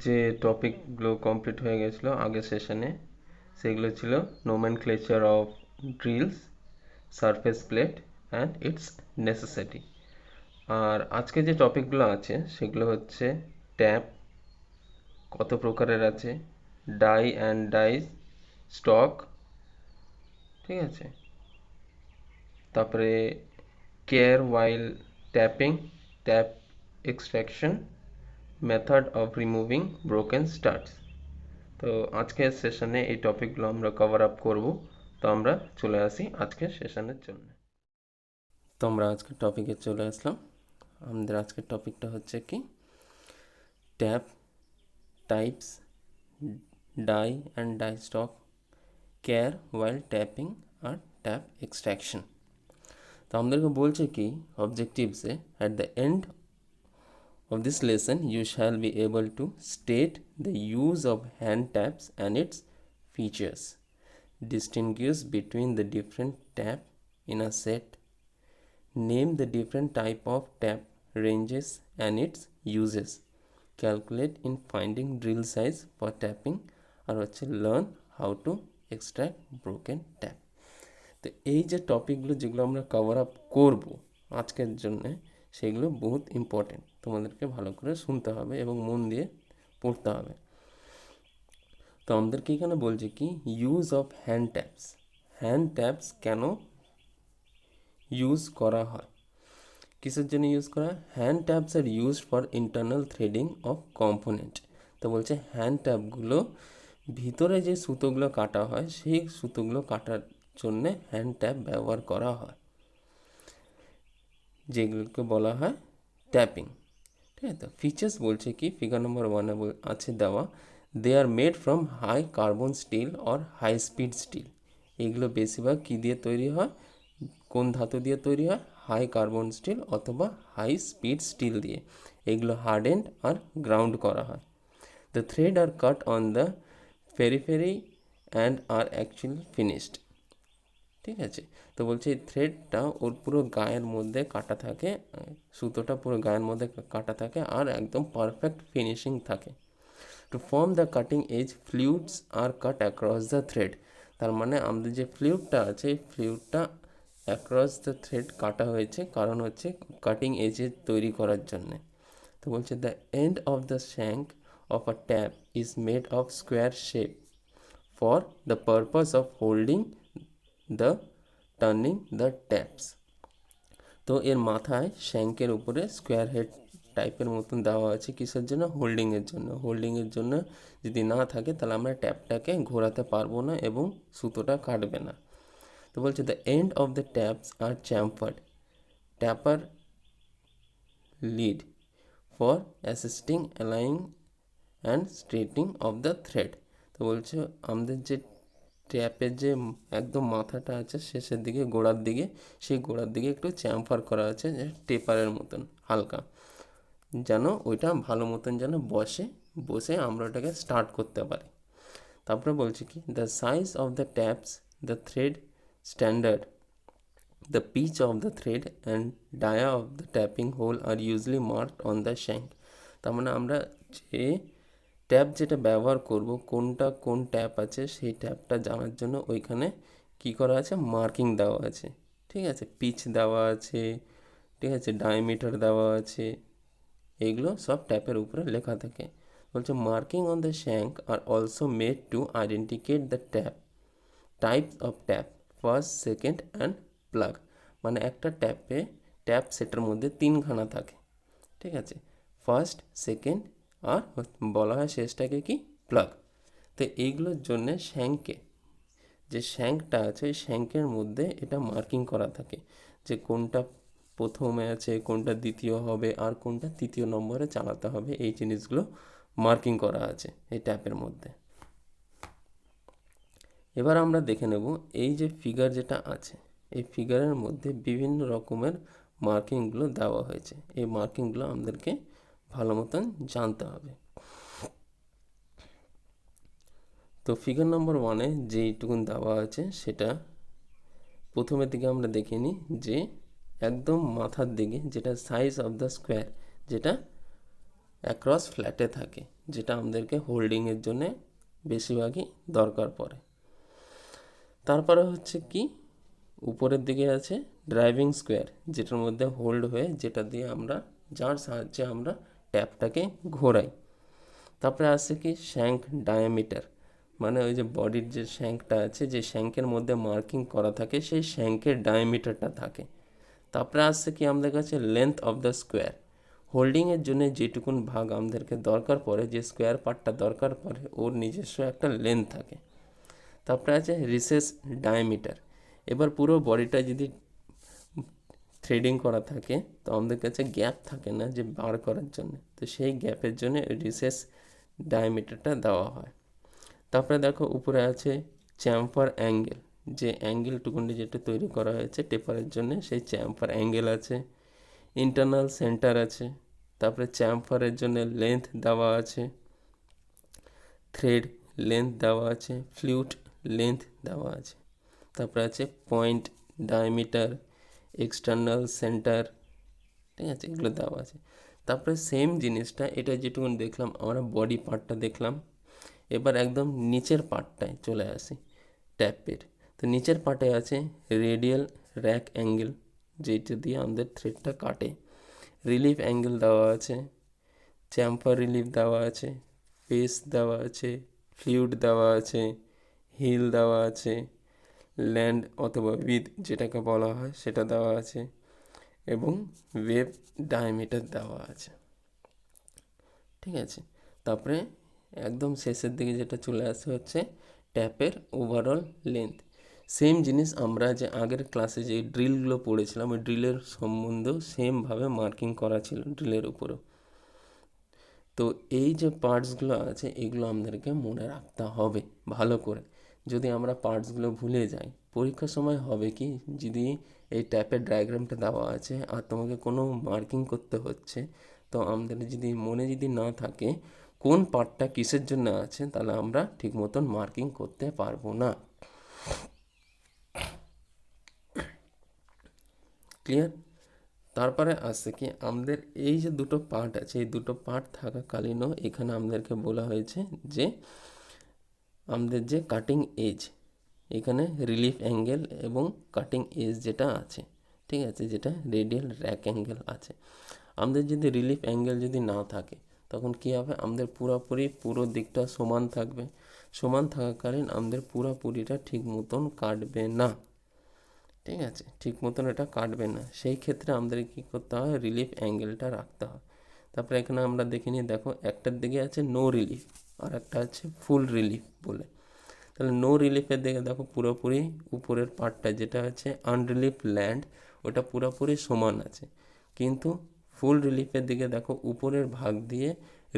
যে টপিকগুলো কমপ্লিট হয়ে গেছিলো আগের সেশনে, সেগুলো ছিল nomenclature of drills, surface plate and its necessity. আর আজকে যে টপিকগুলো আছে সেগুলো হচ্ছে ট্যাপ কত প্রকারের আছে, ডাই অ্যান্ড ডাইস স্টক, ঠিক আছে, তারপরে care while tapping, tap extraction, method of removing broken starts. তো আজকের সেশনে এই টপিকগুলো আমরা কভার আপ করব। তো আমরা চলে আসি আজকের সেশনের জন্য। তো আমরা আজকের টপিকে চলে আসলাম। আমাদের আজকের টপিকটা হচ্ছে কি, tap types, die and die stock, care while tapping আর ট্যাপ এক্সট্রাকশন। তো আমাদেরকে বলছে কি অবজেক্টিভসে, at the end of this lesson you shall be able to state the use of hand taps and its features, distinguish between the different tap in a set, name the different type of tap ranges and its uses, calculate in finding drill size for tapping, আর হচ্ছে learn how to extract broken tap। তো এই যে টপিকগুলো যেগুলো আমরা cover up করবো আজকের জন্যে, সেগুলো বহুত ইম্পর্টেন্ট, তোমাদেরকে ভালো করে শুনতে হবে এবং মন দিয়ে পড়তে হবে। তো আমাদেরকে এখানে বলছে কি, use of hand taps. Hand taps কেন ইউজ করা হয়, কিসের জন্য ইউজ করা হয়? Hand taps are use for internal threading of component. তো বলছে হ্যান্ড ট্যাপগুলো ভিতরে যে সুতোগুলো কাটা হয় সেই সুতোগুলো কাটার জন্যে হ্যান্ড ট্যাপ ব্যবহার করা হয়, যেগুলোকে বলা হয় ট্যাপিং। ঠিক আছে, তো ফিচার্স বলছে কি, ফিগার নম্বর 1-এ আছে দেওয়া, they are made from high carbon steel or high speed steel. এগুলো বেশিরভাগ কী দিয়ে তৈরি হয়, কোন ধাতু দিয়ে তৈরি হয়? হাই কার্বন স্টিল অথবা হাই স্পিড স্টিল দিয়ে। এগুলো হার্ডেন্ড আর গ্রাউন্ড করা হয়। The thread are cut on the periphery and are actually finished. ঠিক আছে, তো বলছে এই থ্রেডটা ওর পুরো গায়ের মধ্যে কাটা থাকে, সুতোটা পুরো গায়ের মধ্যে কাটা থাকে আর একদম পারফেক্ট ফিনিশিং থাকে। To form the cutting edge, fluids are cut across the thread. তার মানে আমাদের যে ফ্লুইডটা আছে, এই ফ্লুইডটা অ্যাক্রস দ্য থ্রেড কাটা হয়েছে, কারণ হচ্ছে কাটিং এজে তৈরি করার জন্যে। তো বলছে the end of the shank of a tap is made of square shape for the purpose of holding the turning the taps. তো এর মাথায় শ্যাঙ্কের উপরে স্কোয়ার হেড টাইপের মতন দেওয়া আছে, কিসের জন্য? হোল্ডিংয়ের জন্য। হোল্ডিংয়ের জন্য যদি না থাকে তাহলে আমরা ট্যাপটাকে ঘোরাতে পারবো না এবং সুতোটা কাটবে না। তো বলছে the end of the taps are chamfered taper lead for assisting aligning and starting of the thread. তো বলছে আমাদের যে ট্যাপের যে একদম মাথাটা আছে শেষের দিকে, গোড়ার দিকে, সেই গোড়ার দিকে একটু চ্যাম্পার করা আছে টেপারের মতন হালকা, যেন ওইটা ভালো মতন যেন বসে আমরা ওটাকে স্টার্ট করতে পারি। তারপরে বলছে কি, the size of the taps, the thread standard, the pitch of the thread and dia of the tapping hole are usually marked on the shank. তার মানে আমরা যে ট্যাপ যেটা ব্যবহার করব, কোনটা কোন ট্যাপ আছে সেই ট্যাপটা জানার জন্য ওইখানে কি করা আছে, মার্কিং দেওয়া আছে। ঠিক আছে, পিচ দেওয়া আছে, ঠিক আছে, ডায়ামিটার দেওয়া আছে, এইগুলো সব ট্যাপের উপরে লেখা থাকে। বলছে marking on the shank are also made to identify the tap types of tap, first, second and plug. মানে একটা ট্যাপ সেটের মধ্যে 3খানা থাকে। ঠিক আছে, ফার্স্ট, সেকেন্ড আর বলা হয় শেষটাকে কি, প্লাগ। তো এইগুলোর জন্যে শ্যাঙ্কে যে শ্যাঙ্কটা আছে, ওই শ্যাঙ্কের মধ্যে এটা মার্কিং করা থাকে যে কোনটা প্রথমে আছে, কোনটা দ্বিতীয় হবে আর কোনটা তৃতীয় নম্বরে চালাতে হবে। এই জিনিসগুলো মার্কিং করা আছে এই ট্যাপের মধ্যে। এবার আমরা দেখে নেব এই যে ফিগার যেটা আছে, এই ফিগারের মধ্যে বিভিন্ন রকমের মার্কিংগুলো দেওয়া হয়েছে। এই মার্কিংগুলো আমাদেরকে ভালো মতন জানতে হবে। তো ফিগার নম্বর 1-এ যেইটুকুন দেওয়া আছে সেটা প্রথমের দিকে আমরা দেখে নিই, যে একদম মাথার দিকে যেটা সাইজ অফ দ্য স্কোয়ার, যেটা অ্যাক্রস ফ্ল্যাটে থাকে, যেটা আমাদেরকে হোল্ডিংয়ের জন্যে বেশিরভাগই দরকার পড়ে। তারপরে হচ্ছে কি উপরের দিকে আছে ড্রাইভিং স্কোয়ার, যেটার মধ্যে হোল্ড হয়ে যেটা দিয়ে আমরা যার সাহায্যে আমরা ট্যাপটাকে ঘোরাই। তারপরে আসছে কি শ্যাঙ্ক ডায়ামিটার, মানে ওই যে বডির যে শ্যাঙ্কটা আছে, যে শ্যাঙ্কের মধ্যে মার্কিং করা থাকে সেই শ্যাঙ্কের ডায়ামিটারটা থাকে। তারপরে আসছে কি আমাদের কাছে লেন্থ অফ দ্য স্কোয়ার, হোল্ডিংয়ের জন্য যেটুকুন ভাগ আমাদেরকে দরকার পড়ে, যে স্কোয়ার পার্টটা দরকার পড়ে ওর নিজস্ব একটা লেন্থ থাকে। তারপরে আছে রিসেস ডায়ামিটার, এবার পুরো বডিটা যদি থ্রেডিং করা থাকে তো আমাদের কাছে গ্যাপ থাকে না যে বার করার জন্য, তো সেই গ্যাপের জন্য রিসেস ডায়ামিটারটা দেওয়া হয়। তারপরে দেখো উপরে আছে চ্যাম্পার অ্যাঙ্গেল, যে অ্যাঙ্গেলটুকুনি যেটা তৈরি করা হয়েছে টেপারের জন্য সেই চ্যাম্পার অ্যাঙ্গেল আছে। ইন্টারনাল সেন্টার আছে। তারপরে চ্যাম্পারের জন্য লেন্থ দেওয়া আছে, থ্রেড লেন্থ দেওয়া আছে, ফ্লুট লেন্থ দেওয়া আছে। তারপরে আছে পয়েন্ট ডায়ামিটার, এক্সটার্নাল সেন্টার, ঠিক আছে, এগুলো দেওয়া আছে। তারপরে সেম জিনিসটা এটা যেটুকু দেখলাম আমরা বডি পার্টটা দেখলাম, এবার একদম নিচের পার্টটায় চলে আসি ট্যাপের। তো নিচের পার্টে আছে রেডিয়াল র্যাক অ্যাঙ্গেল, যেটা দিয়ে আমাদের থ্রেডটা কাটে। রিলিফ অ্যাঙ্গেল দেওয়া আছে, চ্যাম্পার রিলিফ দেওয়া আছে, ফেস দেওয়া আছে, ফ্লুইড দেওয়া আছে, হিল দেওয়া আছে, ল্যান্ড অথবা উইথ যেটাকে বলা হয় সেটা দেওয়া আছে, এবং ওয়েভ ডায়ামিটার দেওয়া আছে। ঠিক আছে, তারপরে একদম শেষের দিকে যেটা চলে আসে হচ্ছে ট্যাপের ওভারঅল লেন্থ। সেম জিনিস আমরা যে আগের ক্লাসে যে ড্রিলগুলো পড়েছিলাম ওই ড্রিলের সম্বন্ধেও সেমভাবে মার্কিং করা ছিল ড্রিলের উপরেও। তো এই যে পার্টসগুলো আছে এগুলো আমাদেরকে মনে রাখতে হবে ভালো করে। যদি আমরা পার্টসগুলো ভুলে যাই পরীক্ষার সময় হবে কি, যদি এই ট্যাপের ডায়াগ্রামটা দেওয়া আছে আর তোমাকে কোনো মার্কিং করতে হচ্ছে, তো আমাদের যদি মনে যদি না থাকে কোন পার্টটা কিসের জন্য আছে, তাহলে আমরা ঠিক মতন মার্কিং করতে পারবো না। ক্লিয়ার? তারপরে আসছে কি আমাদের এই যে দুটো পার্ট আছে এই দুটো পার্ট থাকাকালীনও এখানে আমাদেরকে বলা হয়েছে যে আমাদের যে কাটিং এজ, এখানে রিলিফ অ্যাঙ্গেল এবং কাটিং এজ যেটা আছে, ঠিক আছে, যেটা রেডিয়াল র্যাক অ্যাঙ্গেল আছে। আমাদের যদি রিলিফ অ্যাঙ্গেল যদি না থাকে তখন কী হবে, আমাদের পুরো দিকটা সমান থাকবে। সমান থাকাকালীন আমাদের পুরোপুরিটা ঠিক মতন কাটবে না, ঠিক আছে, ঠিক মতন এটা কাটবে না। সেই ক্ষেত্রে আমাদের কী করতে হয়, রিলিফ অ্যাঙ্গেলটা রাখতে হয়। তারপরে এখানে আমরা দেখে নিই, দেখো একটার দিকে আছে নো রিলিফ আর একটা আছে ফুল রিলিফ বলে। তাহলে নো রিলিফের দিকে দেখো পুরোপুরি উপরের পার্টটা যেটা আছে আনরিলিফ ল্যান্ড ওটা পুরোপুরি সমান আছে, কিন্তু ফুল রিলিফের দিকে দেখো উপরের ভাগ দিয়ে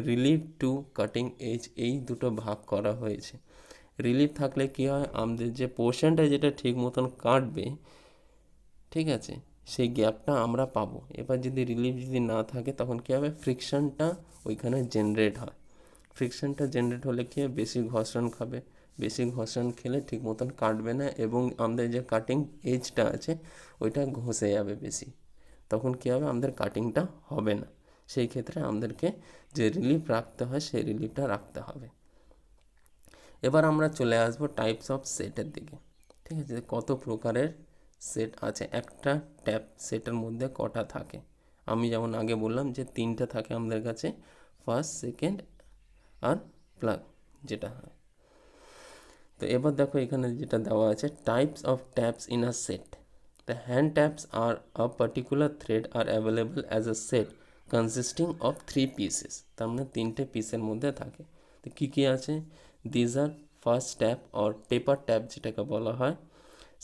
রিলিফ টু কাটিং এজ এই দুটো ভাগ করা হয়েছে। রিলিফ থাকলে কি হয়, আমাদের যে পোর্শনটা যেটা ঠিক মতন কাটবে, ঠিক আছে, সেই গ্যাপটা আমরা পাবো। এবার যদি রিলিফ যদি না থাকে তখন কী হবে, ফ্রিকশনটা ওইখানে জেনারেট হয়। ফ্রিকশনটা জেনারেট হলে কি হয়, বেশি ঘর্ষণ খাবে, বেশি ঘর্ষণ খেলে ঠিক মতন কাটবে না এবং আমাদের যে কাটিং এজটা আছে ওইটা ঘষে যাবে বেশি, তখন কী হবে, আমাদের কাটিংটা হবে না। সেই ক্ষেত্রে আমাদেরকে যে রিলিফ রাখতে হয় সেই রিলিফটা রাখতে হবে। এবার আমরা চলে আসবো টাইপস অফ সেটের দিকে। ঠিক আছে, কত প্রকারের সেট আছে, একটা ট্যাপ সেটের মধ্যে কটা থাকে। আমি যেমন আগে বললাম যে তিনটে থাকে আমাদের কাছে, ফার্স্ট, সেকেন্ড আর প্লাগ যেটা হয়। তো এবার দেখো এখানে যেটা দেওয়া আছে types of taps in a set. The hand taps are a particular thread are available as a set consisting of 3 pieces, তার মানে 3টে পিসের মধ্যে থাকে। তো কী কী আছে, these are first tap or taper tap যেটাকে বলা হয়,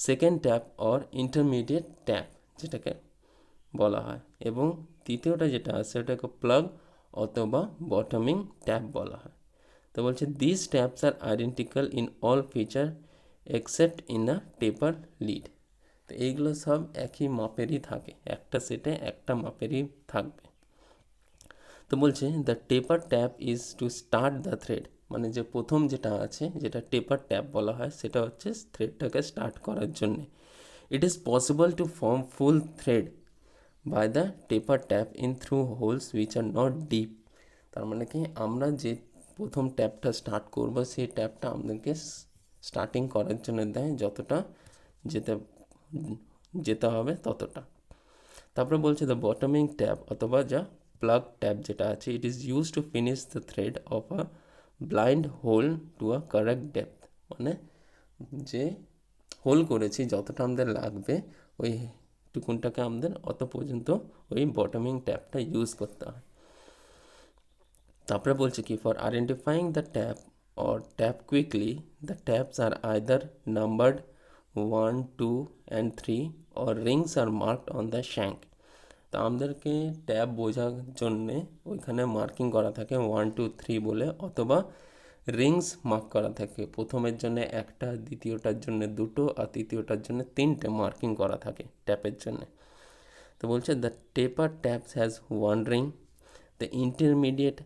second tap or intermediate tap যেটাকে বলা হয়, এবং তৃতীয়টা যেটা আছে ওটাকে প্লাগ অথবা বটমিং ট্যাপ বলা হয়। তো বলছে this taps are identical in all feature except in a taper lead. তো এইগুলো সব একই মাপেরই থাকে, একটা সেটে একটা মাপেরই থাকবে। তো বলছে the taper tap is to start the thread, মানে যে প্রথম যেটা আছে যেটা টেপার ট্যাপ বলা হয় সেটা হচ্ছে থ্রেডটাকে স্টার্ট করার জন্যে। It is possible to form full thread by the taper tap in through holes which are not deep. তার মানে কি আমরা যে প্রথম ট্যাপটা স্টার্ট করব সেই ট্যাপটা আমাদেরকে স্টার্টিং করার জন্য দেয়, যতটা যেতে যেতে হবে ততটা। তারপরে বলছে দ্য বটমিং ট্যাপ অথবা যা প্লাগ ট্যাপ যেটা আছে, it is use to finish the thread of a blind hole to a correct depth. মানে যে হোল করেছি যতটা আমাদের লাগবে ওই টুকুনটাকে আমাদের অত পর্যন্ত ওই বটমিং ট্যাপটা ইউজ করতে হয়। তারপরে বলছে কি for identifying the tap or tap quickly, the taps are either numbered 1, 2 and 3 or rings are marked on the shank. তো আমাদেরকে ট্যাপ বোঝার জন্যে ওইখানে মার্কিং করা থাকে 1, 2, 3 বলে, অথবা রিংস মার্ক করা থাকে, প্রথমের জন্য একটা, দ্বিতীয়টার জন্য দুটো আর তৃতীয়টার জন্য তিনটে মার্কিং করা থাকে ট্যাপের জন্য। তো বলছে the taper taps has 1 ring, the intermediate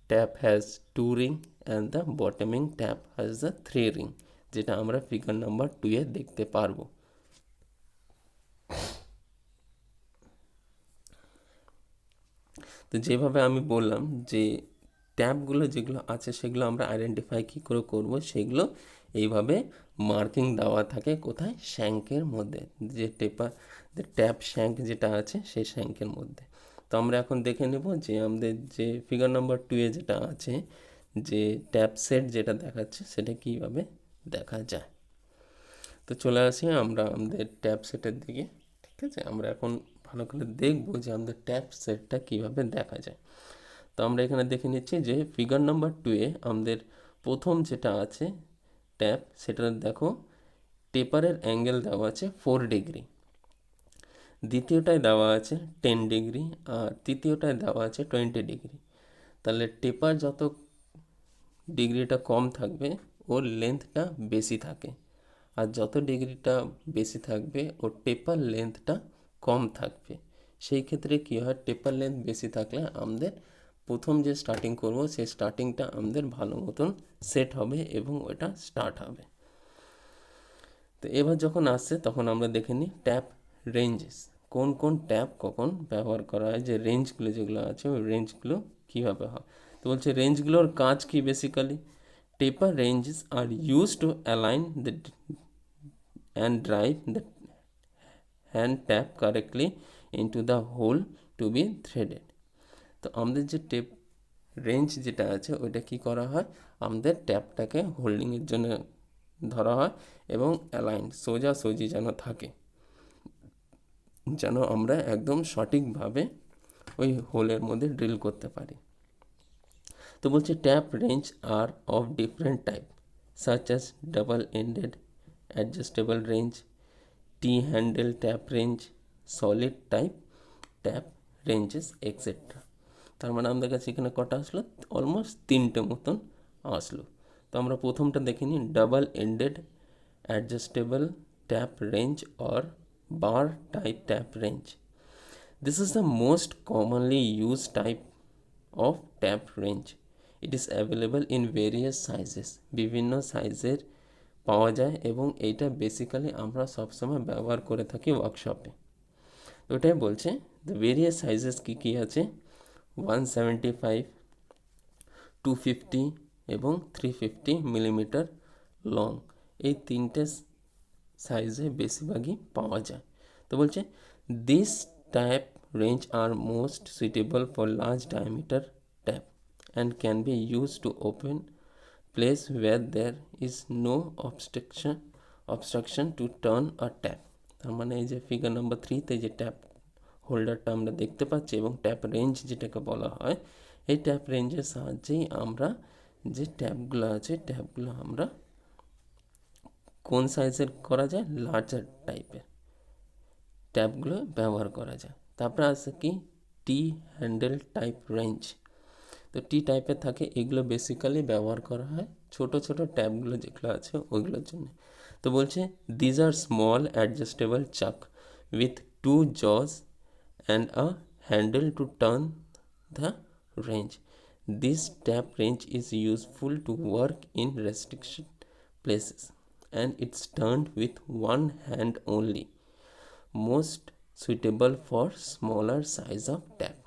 tap has 2 ring and the bottoming tap has the 3 ring, যেটা আমরা ফিগার নাম্বার 2 এ দেখতে পারবো। তো যেভাবে আমি বললাম যে ট্যাপগুলো যেগুলো আছে সেগুলো আমরা আইডেন্টিফাই কী করে করব, সেগুলো এইভাবে মার্কিং দেওয়া থাকে কোথায়, শ্যাঙ্কের মধ্যে, যে ট্যাপ শ্যাঙ্ক যেটা আছে সেই শ্যাঙ্কের মধ্যে। তো আমরা এখন দেখে নেব যে আমাদের যে ফিগার নাম্বার 2 এ যেটা আছে, যে ট্যাপ সেট যেটা দেখাচ্ছে সেটা কীভাবে দেখা যায়। তো চলে আসি আমরা আমাদের ট্যাপ সেটের দিকে। ঠিক আছে, আমরা এখন ভালো করে দেখব যে আমাদের ট্যাপ সেটটা কীভাবে দেখা যায়। তো আমরা এখানে দেখে নিচ্ছি যে ফিগার নাম্বার 2 এ আমাদের প্রথম যেটা আছে ট্যাপ, সেটা দেখো টেপারের অ্যাঙ্গেল দেওয়া আছে 4 ডিগ্রি, দ্বিতীয়টায় দেওয়া আছে 10 ডিগ্রি আর তৃতীয়টায় দেওয়া আছে 20 ডিগ্রি। তাহলে টেপার যত ডিগ্রিটা কম থাকবে ওর লেন্থটা বেশি থাকে, আর যত ডিগ্রিটা বেশি থাকবে ওর টেপার লেন্থটা কম থাকবে। সেই ক্ষেত্রে কী হয়, টেপার লেন্থ বেশি থাকলে আমাদের প্রথম যে স্টার্টিং করব সেই স্টার্টিংটা আমাদের ভালো মতন সেট হবে এবং ওটা স্টার্ট হবে। তো এবার যখন আসছে তখন আমরা দেখে নিই ট্যাপ রেঞ্জেস, কোন কোন ট্যাপ কখন ব্যবহার করা হয়, যে রেঞ্জগুলো যেগুলো আছে ওই রেঞ্জগুলো কীভাবে হয়। তো বলছে রেঞ্জগুলোর কাজ কি, basically taper wrenches are use to align the and drive the hand tap correctly into the hole to be threaded. তো আমাদের যে টেপ রেঞ্জ যেটা আছে ওইটা কি করা হয়, আমাদের ট্যাপটাকে হোল্ডিংয়ের জন্য ধরা হয় এবং অ্যালাইন সোজাসুজি যেন থাকে, যেন আমরা একদম সঠিকভাবে ওই হোলের মধ্যে ড্রিল করতে পারি। তো বলছে tap wrench are of different type such as double ended adjustable wrench, T-handle tap range, solid type tap ranges, etc. তার মানে আমাদের কাছে এখানে কটা আসলো, অলমোস্ট 3টে মতন আসলো। তো আমরা প্রথমটা দেখে নিই, double ended adjustable tap wrench or bar type tap range. This is the most commonly used type of tap range. It is available in various sizes. বিভিন্ন সাইজের পাওয়া যায় এবং এইটা বেসিক্যালি আমরা সবসময় ব্যবহার করে থাকি ওয়ার্কশপে। তো ওটাই বলছে দ্য ভেরিয়াস সাইজেস কী কী আছে, 175, 250 এবং 350 মিলিমিটার লং, এই তিনটে সাইজে বেশিরভাগই পাওয়া যায়। তো বলছে this tap wrench are most suitable for large diameter tap and can be use to open place where there is no obstruction to turn a tap. তার মানে এই যে ফিগার নাম্বার 3তে যে ট্যাপ হোল্ডারটা আমরা দেখতে পাচ্ছি এবং ট্যাপ রেঞ্জ যেটাকে বলা হয়, এই ট্যাপ রেঞ্জের সাহায্যেই আমরা যে ট্যাপগুলো আছে ট্যাপগুলো আমরা কোন সাইজের করা যায়, লার্জার টাইপের ট্যাপগুলো ব্যবহার করা যায়। তারপরে আছে কি টি হ্যান্ডেল টাইপ রেঞ্জ। তো টি টাইপের থাকে, এগুলো বেসিক্যালি ব্যবহার করা হয় ছোট ছোট ট্যাপগুলো যেগুলো আছে ওইগুলোর জন্য। তো বলছে দিজ আর স্মল অ্যাডজাস্টেবল চাক with 2 jaws and a handle to turn the range. This tap range is useful to work in restriction places and it's turned with 1 hand only, most suitable for smaller size of tap.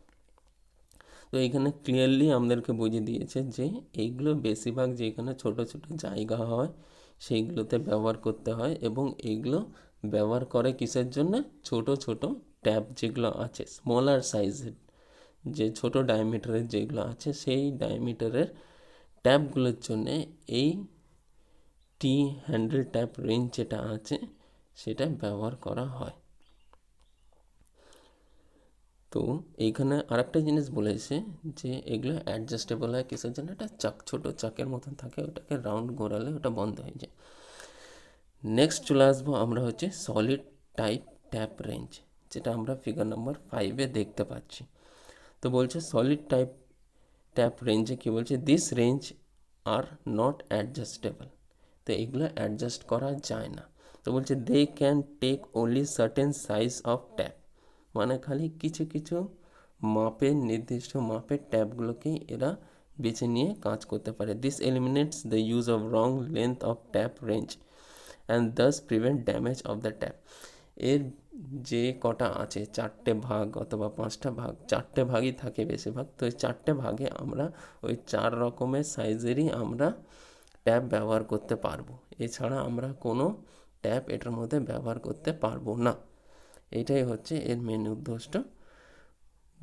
তো এখানে clearly আমাদেরকে বুঝিয়ে দিয়েছে যে এইগুলো বেশিরভাগ যেখানে ছোট ছোট জায়গা হয় সেইগুলোতে ব্যবহার করতে হয়, এবং এইগুলো ব্যবহার করে কিসের জন্য? ছোট ছোট ট্যাপ যেগুলো আছে স্মলার সাইজের, যে ছোট ডায়ামিটারের যেগুলো আছে সেই ডায়ামিটারের ট্যাপগুলোর জন্যে এই টি হ্যান্ডেল ট্যাপ রেঞ্জ যেটা আছে সেটা ব্যবহার করা হয়। তো এইখানে আরেকটা জিনিস বলেছে যে এগুলো অ্যাডজাস্টেবল হয় কিসের জন্য? এটা চাক, ছোট চাকের মতন থাকে, ওটাকে রাউন্ড ঘোরালে ওটা বন্ধ হয়ে যায়। নেক্সট চলে আসবো আমরা হচ্ছে সলিড টাইপ ট্যাপ রেঞ্জ, যেটা আমরা ফিগার নাম্বার 5-এ দেখতে পাচ্ছি। তো বলছে সলিড টাইপ ট্যাপ রেঞ্জে কী বলছে? This wrench are not adjustable. তো এগুলো অ্যাডজাস্ট করা যায় না। তো বলছে they can take only certain size of tap, মানে খালি কিছু কিছু মাপের, নির্দিষ্ট মাপের ট্যাপগুলোকেই এরা বেছে নিয়ে কাজ করতে পারে। This eliminates the use of wrong length of tap range and thus prevent damage of the tap. এর যে কটা আছে, 4টে ভাগ অথবা 5টা ভাগ, 4টে ভাগই থাকে বেশিরভাগ। তো এই 4টে ভাগে আমরা ওই 4 রকমের সাইজেরই আমরা ট্যাপ ব্যবহার করতে পারবো, এছাড়া আমরা কোনো ট্যাপ এটার মধ্যে ব্যবহার করতে পারবো না। এটাই হচ্ছে এর মেন উদ্দেশ্য,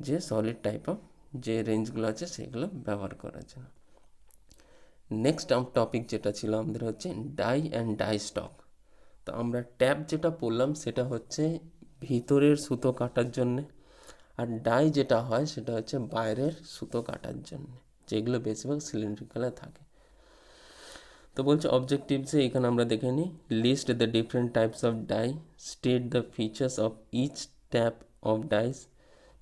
যে সলিড টাইপ অফ যে রেঞ্জগুলো আছে সেগুলো ব্যবহার করার জন্য। নেক্সট টপিক যেটা ছিল আমাদের হচ্ছে ডাই অ্যান্ড ডাই স্টক। তো আমরা ট্যাপ যেটা পড়লাম সেটা হচ্ছে ভিতরের সুতো কাটার জন্যে, আর ডাই যেটা হয় সেটা হচ্ছে বাইরের সুতো কাটার জন্যে, যেগুলো বেশিরভাগ সিলিন্ড্রিক্যালে থাকে। তো বলছে অবজেক্টিভসে এখানে আমরা দেখে নিই। List the different types of die, state the features of each type of dies,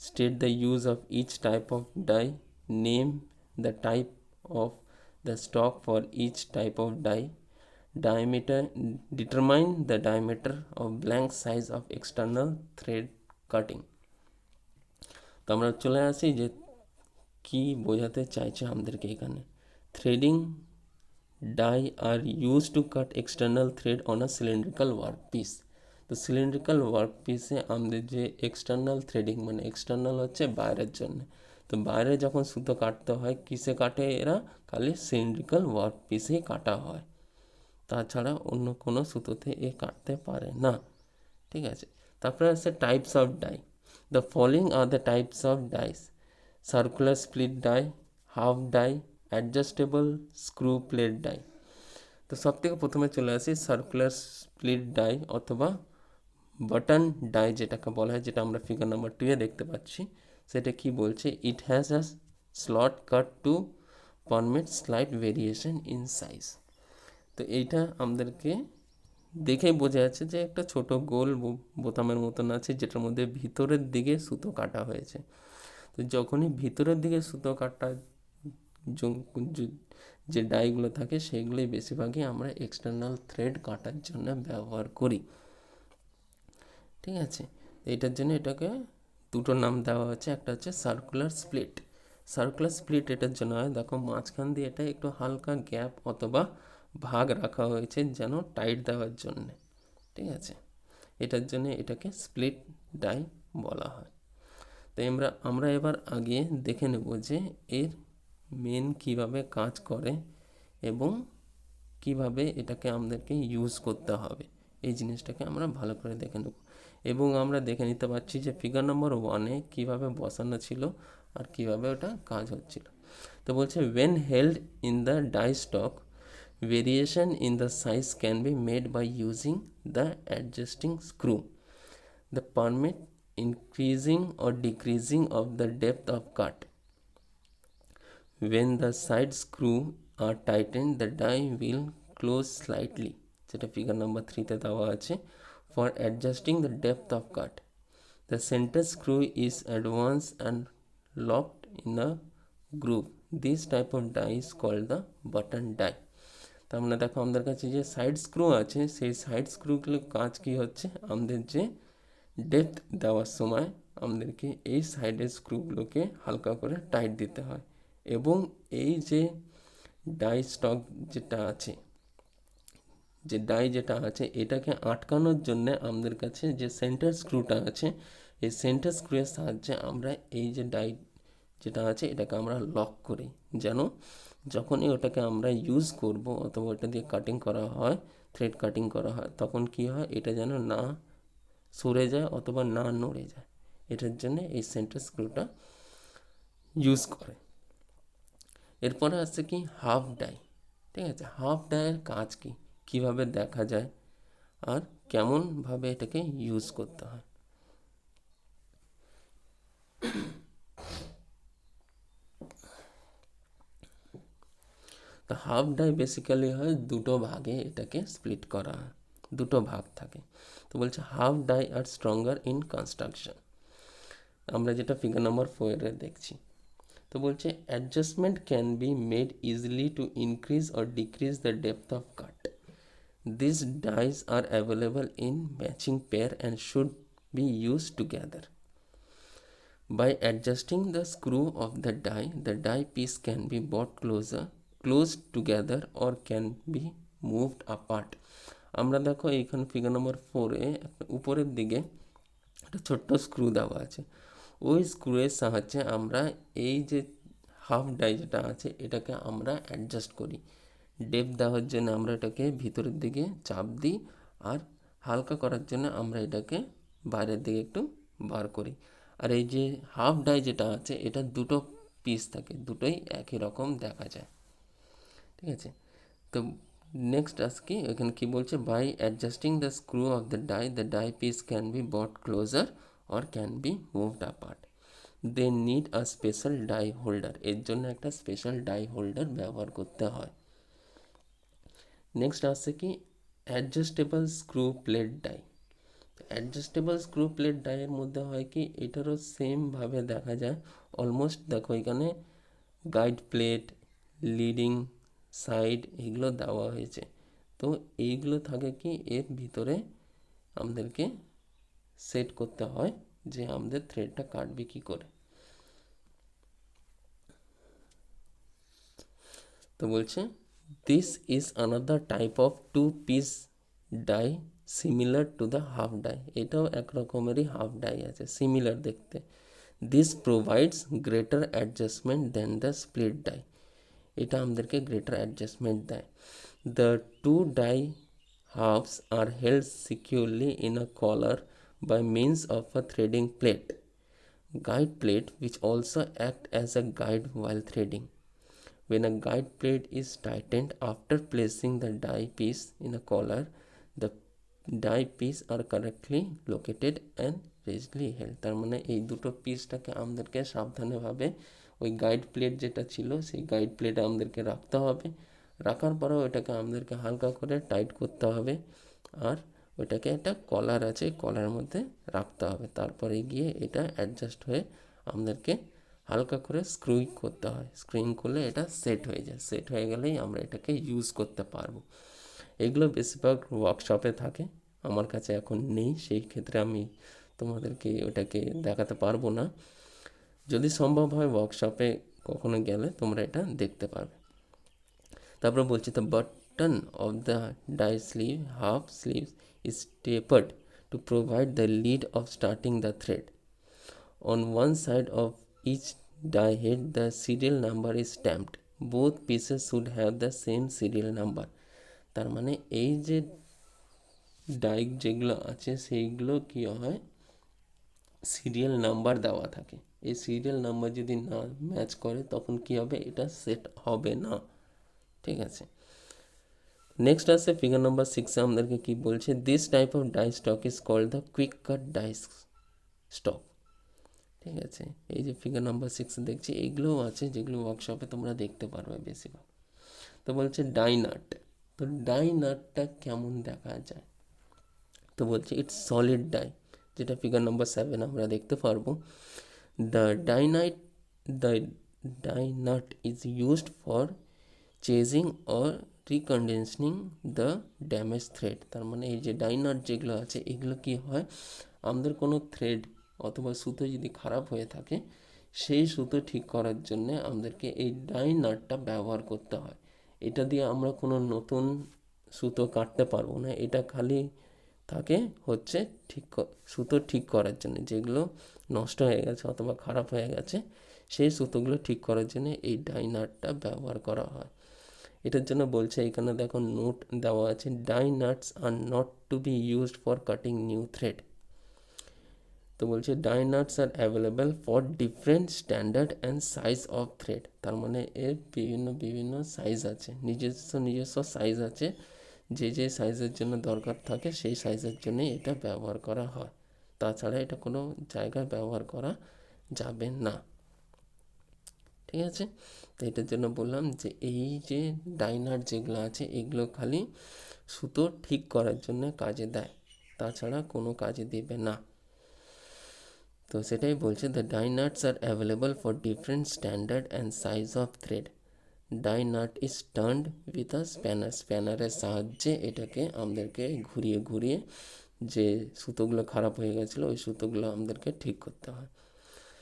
state the use of each type of die, name the type of the stock for each type of die, diameter, determine the diameter of blank size of external thread cutting। তো আমরা চলে আসি যে কি বোঝাতে চাইছে আমাদেরকে এখানে। Threading die are use to cut external thread on a cylindrical work piece. তো সিলিন্ড্রিক্যাল ওয়ার্ক পিসে আমাদের যে এক্সটার্নাল থ্রেডিং, মানে এক্সটার্নাল হচ্ছে বাইরের জন্য, তো বাইরে যখন সুতো কাটতে হয় কিসে কাটে এরা? খালি সিলিন্ড্রিক্যাল ওয়ার্ক পিসেই কাটা হয়, তাছাড়া অন্য কোনো সুতোতে এ কাটতে পারে না। ঠিক আছে, তারপরে আছে types of die. The following are the types of dies: circular split die, half die, adjustable screw plate die. তো সব থেকে প্রথমে চলে আসি সার্কুলার স্প্লিট ডাই অথবা বাটন ডাই যেটাকে বলা হয়, যেটা আমরা ফিগার নাম্বার 2-এ দেখতে পাচ্ছি। সেটা কি বলছে? It has a slot cut to permit slight variation in size. তো এইটা আমাদেরকে দেখেই বোঝা যাচ্ছে যে একটা ছোট গোল বোতামের মতন আছে, যেটার মধ্যে ভিতরের দিকে সুতো কাটা হয়েছে। তো যখনই ভিতরের দিকে সুতো কাটা যে ডাইগুলো থাকে সেইগুলোই বেশিরভাগই আমরা এক্সটার্নাল থ্রেড কাটার জন্য ব্যবহার করি। ঠিক আছে, এইটার জন্য এটাকে দুটো নাম দেওয়া হচ্ছে, একটা হচ্ছে সার্কুলার স্প্লিট। সার্কুলার স্প্লিট এটার জন্য হয়, দেখো মাঝখান দিয়ে এটা একটু হালকা গ্যাপ অথবা ভাগ রাখা হয়েছে যেন টাইট দেওয়ার জন্য। ঠিক আছে, এটার জন্য এটাকে স্প্লিট ডাই বলা হয়। তো আমরা এবার আগে দেখে নেব যে এর মেন কিভাবে কাজ করে এবং কিভাবে এটাকে আমাদেরকে ইউজ করতে হবে, এই জিনিসটাকে আমরা ভালো করে দেখে নেব। এবং আমরা দেখে নিতে পারছি যে ফিগার নম্বর 1-এ কীভাবে বসানো ছিল আর কিভাবে ওটা কাজ হচ্ছিল। তো বলছে when held in the die stock, variation in the size can be made by using the adjusting screw, the permit increasing or decreasing of the depth of cut. When the side screw are tightened, the die will close slightly, যেটা figure number 3-তে দেওয়া আছে, for adjusting the depth of cut. The center screw is advanced and locked in a groove. This type of die is called the button die. তো আমরা দেখো আমাদের কাছে যে side screw আছে, সেই সাইড স্ক্রুগুলোর কাজ কি হচ্ছে? আমাদের যে ডেপথ দেওয়ার সময় আমাদেরকে এই সাইডের স্ক্রুগুলোকে হালকা করে টাইট দিতে হয়, এবং এই যে ডাই স্টক যেটা আছে, যে ডাই যেটা আছে এটাকে আটকানোর জন্য আমাদের কাছে যে সেন্টার স্ক্রুটা আছে, এই সেন্টার স্ক্রুয়ের সাহায্যে আমরা এই যে ডাই যেটা আছে এটাকে আমরা লক করি, যেন যখনই ওটাকে আমরা ইউজ করব অথবা ওটা দিয়ে কাটিং করা হয়, থ্রেড কাটিং করা হয়, তখন কি হয়, এটা যেন না সরে যায় অথবা না নড়ে যায়। এটার জন্য এই সেন্টার স্ক্রুটা ইউজ করে। এরপরে আসছে কি হাফ ডাই। ঠিক আছে, হাফ ডাইয়ের কাজ কি, কিভাবে দেখা যায় আর কেমনভাবে এটাকে ইউজ করতে হয়। তো হাফ ডাই বেসিক্যালি হয় দুটো ভাগে এটাকে স্প্লিট করা হয়, দুটো ভাগ থাকে। তো বলছে half die are stronger in construction, আমরা যেটা ফিগার নাম্বার 4-এ দেখছি। তো বলছে adjustment can be made easily to increase or decrease the depth of cut. This dies are available in matching pair and should be use together. By adjusting the screw of the die piece can be brought close together or can be moved apart. আমরা দেখো এইখানে figure number 4-এ উপরের দিকে একটা ছোট্ট screw দেওয়া আছে। ওই স্ক্রুয়ের সাহায্যে আমরা এই যে হাফ ডাই যেটা আছে এটাকে আমরা অ্যাডজাস্ট করি। ডেপ দেওয়ার জন্য আমরা এটাকে ভিতরের দিকে চাপ দিই, আর হালকা করার জন্য আমরা এটাকে বাইরের দিকে একটু বার করি। আর এই যে হাফ ডাই যেটা আছে এটা দুটো পিস থাকে, দুটোই একই রকম দেখা যায়। ঠিক আছে, তো নেক্সট আজকে এখানে কি বলছে, by adjusting the screw of the die piece can be brought closer or can be moved apart. They need a special die holder, এর জন্য একটা স্পেশাল ডাই হোল্ডার ব্যবহার করতে হয়। নেক্সট আসছে কি adjustable screw plate die. Adjustable screw plate ডাইয়ের মধ্যে হয় কি, এটারও সেমভাবে দেখা যায় অলমোস্ট। দেখো এখানে গাইড প্লেট, লিডিং সাইড এগুলো দেওয়া হয়েছে। তো এইগুলো থাকে কি এর ভিতরে আমাদেরকে সেট করতে হয় যে আমাদের থ্রেডটা কাটবে কি করে। তো বলছে this is another type of two piece die similar to the half die. এটাও এক রকমেরই হাফ ডাই আছে, সিমিলার দেখতে। This provides greater adjustment than the split die, এটা আমাদেরকে গ্রেটার অ্যাডজাস্টমেন্ট দেয়। The two die halves are held securely in a collar by means of a threading plate, guide plate, which also act as a guide while threading. When a guide plate is tightened after placing the die piece in a collar, the die piece are correctly located and rigidly held. তার মানে এই দুটো পিসটাকে আমাদেরকে সাবধানেভাবে ওই guide plate যেটা ছিল সেই guide প্লেটে আমাদেরকে রাখতে হবে। রাখার পরেও এটাকে আমাদেরকে হালকা করে টাইট করতে হবে, আর ওইটাকে একটা কলার আছে কলার মধ্যে রাখতে হবে। তারপরে গিয়ে এটা অ্যাডজাস্ট হয়ে আমাদেরকে হালকা করে স্ক্রুইং করতে হয়। স্ক্রুইং করলে এটা সেট হয়ে যায়, সেট হয়ে গেলেই আমরা এটাকে ইউজ করতে পারবো। এগুলো বেশিরভাগ ওয়ার্কশপে থাকে, আমার কাছে এখন নেই, সেই ক্ষেত্রে আমি তোমাদেরকে ওটাকে দেখাতে পারবো না। যদি সম্ভব হয় ওয়ার্কশপে কখনো গেলে তোমরা এটা দেখতে পারবে। তারপর বলছি the button of the die sleeve half sleeves is tapered to provide the lead of starting the thread. On one side of each die head the serial number is stamped. Both pieces should have the same serial number. তার মানে এই যে die যেগুলো আছে সেইগুলো কি হয়, serial number দেওয়া থাকে। এই সিরিয়াল নাম্বার যদি না ম্যাচ করে তখন কি হবে, এটা সেট হবে না। ঠিক আছে, নেক্সট আছে ফিগার নাম্বার 6-এ আমাদেরকে কি বলছে, this type of die stock is called the quick cut die stock. ঠিক আছে, এই যে ফিগার নাম্বার 6 দেখছি এইগুলোও আছে যেগুলো ওয়ার্কশপে তোমরা দেখতে পারবে বেশিরভাগ। তো বলছে ডাই নাট। তো ডাই নাটটা কেমন দেখা যায়, তো বলছে ইটস সলিড ডাই, যেটা ফিগার নাম্বার 7 আমরা দেখতে পারবো। The die nut is used for chasing or reconditioning the damage thread. তার মানে এই যে ডাই নাট যেগুলো আছে এগুলো কি হয়, আমাদের কোনো থ্রেড অথবা সুতো যদি খারাপ হয়ে থাকে সেই সুতো ঠিক করার জন্য আমাদেরকে এই ডাই নাটটা ব্যবহার করতে হয়। এটা দিয়ে আমরা কোনো নতুন সুতো কাটতে পারবো না, এটা খালি থাকে হচ্ছে সুতো ঠিক করার জন্য, যেগুলো নষ্ট হয়ে গেছে অথবা খারাপ হয়ে গেছে সেই সুতোগুলো ঠিক করার জন্য এই ডাই নাটটা ব্যবহার করা হয়। এটার জন্য বলছে এখানে দেখো নোট দেওয়া আছে, die nuts are not to be used for cutting new thread. তো বলছে die nuts are available for different standard and size of thread. তার মানে এর বিভিন্ন বিভিন্ন সাইজ আছে, নিজস্ব সাইজ আছে, যে যে সাইজের জন্য দরকার থাকে সেই সাইজের জন্যই এটা ব্যবহার করা হয়, তাছাড়া এটা কোনো জায়গায় ব্যবহার করা যাবে না। ঠিক আছে, তো এটার জন্য বললাম যে এই যে ডাই নাট যেগুলো আছে এগুলো খালি সুতো ঠিক করার জন্য কাজে দেয়, তাছাড়া কোনো কাজে দেবে না। তো সেটাই বলছে, the die nuts are available for different standard and size of thread. Die nut is turned with a spanner. স্প্যানারের সাহায্যে এটাকে আমাদেরকে ঘুরিয়ে ঘুরিয়ে যে সুতোগুলো খারাপ হয়ে গেছিলো ওই সুতোগুলো আমাদেরকে ঠিক করতে হয়।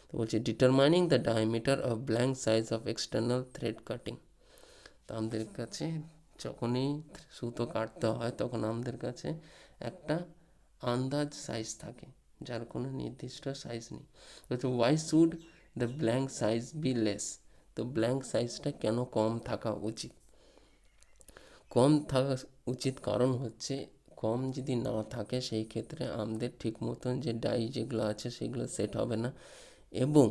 তো বলছে determining the diameter of blank size of external thread cutting. তো আমাদের কাছে যখনই সুতো কাটতে হয় তখন আমাদের কাছে একটা আন্দাজ সাইজ থাকে, যার কোনো নির্দিষ্ট সাইজ নেই। তো why should the blank size be less? তো ব্ল্যাঙ্ক সাইজটা কেন কম থাকা উচিত? কম থাকা উচিত কারণ হচ্ছে কম যদি না থাকে সেই ক্ষেত্রে আমাদের ঠিক মতন যে ডাই যেগুলো আছে সেগুলো সেট হবে না, এবং